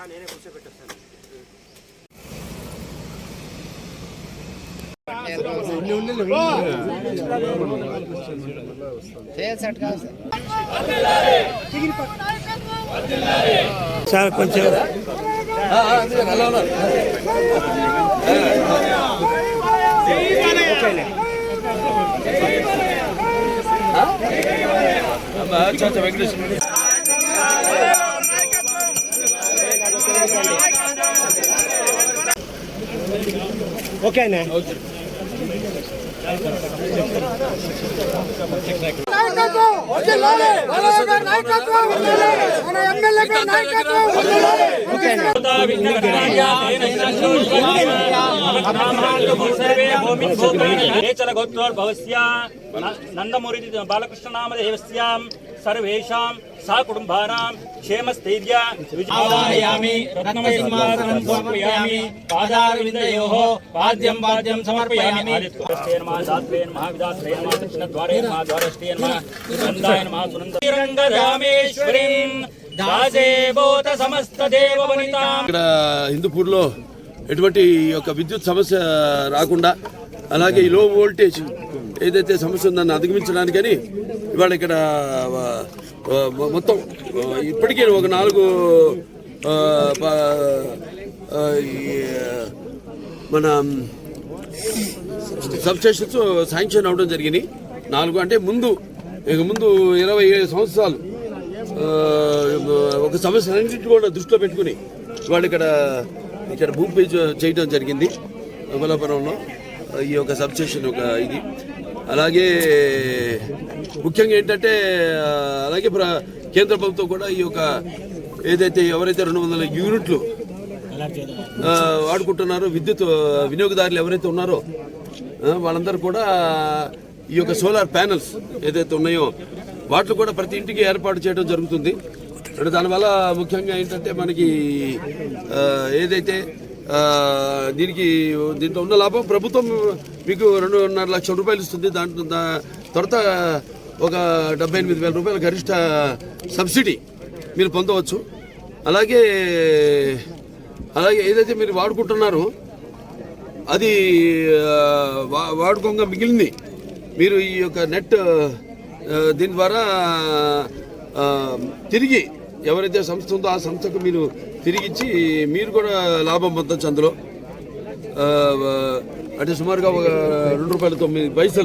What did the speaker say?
నేనే కూర్చోబెట్టేస్తాను. సార్ కొంచెం ఓకేనా? నందమూరి బాలకృష్ణ నామదేవస్యాం సర్వేషాం సా కుటుంబానాం క్షేమస్థైర్య విజయామి రత్నసింహాసనం సమర్పయామి పాదారవిందయోః పాద్యం పాద్యం సమర్పయామి ఆదిత్యేన మా దాత్రేన మహావిదాత్రేన మా దక్షిణద్వారేన మా ద్వారష్ఠేన మా సునందాయ మా సునందరామేశ్వరీం దాసేబోత సమస్త దేవవనితాం. ఇక్కడ హిందూపూర్లో ఎటువంటి యొక్క విద్యుత్ సమస్య రాకుండా అలాగే ఈ లో వోల్టేజ్ ఏదైతే సమస్య ఉందని అధిగమించడానికని ఇవాళ ఇక్కడ మొత్తం ఇప్పటికీ ఒక 4 మన సబ్స్టేషన్స్ శాంక్షన్ అవ్వడం జరిగింది. 4 అంటే ముందు 27 సంవత్సరాలు ఒక సమస్య అన్నింటినీ కూడా దృష్టిలో పెట్టుకుని వాళ్ళు ఇక్కడ భూమి పేజ్ చేయడం జరిగింది. అమలాపురంలో ఈ యొక్క సబ్స్టేషన్ ఒక ఇది. అలాగే ముఖ్యంగా ఏంటంటే అలాగే కేంద్ర ప్రభుత్వం కూడా ఈ యొక్క ఏదైతే ఎవరైతే 200 యూనిట్లు వాడుకుంటున్నారో విద్యుత్ వినియోగదారులు ఎవరైతే ఉన్నారో వాళ్ళందరూ కూడా ఈ యొక్క సోలార్ ప్యానల్స్ ఏదైతే ఉన్నాయో వాటిలో కూడా ప్రతి ఇంటికి ఏర్పాటు చేయడం జరుగుతుంది. దానివల్ల ముఖ్యంగా ఏంటంటే మనకి ఏదైతే దీంట్లో ఉన్న లాభం ప్రభుత్వం మీకు 2.5 లక్షల రూపాయలు ఇస్తుంది. దాంట్లో తర్వాత ఒక 78,000 రూపాయల గరిష్ట సబ్సిడీ మీరు పొందవచ్చు. అలాగే ఏదైతే మీరు వాడుకుంటున్నారో అది వాడుకోగా మిగిలింది మీరు ఈ యొక్క నెట్ దీని ద్వారా తిరిగి ఎవరైతే సంస్థ ఉందో ఆ సంస్థకు మీరు తిరిగిచ్చి మీరు కూడా లాభం పొందొచ్చు. అందులో అంటే సుమారుగా ఒక ₹2.09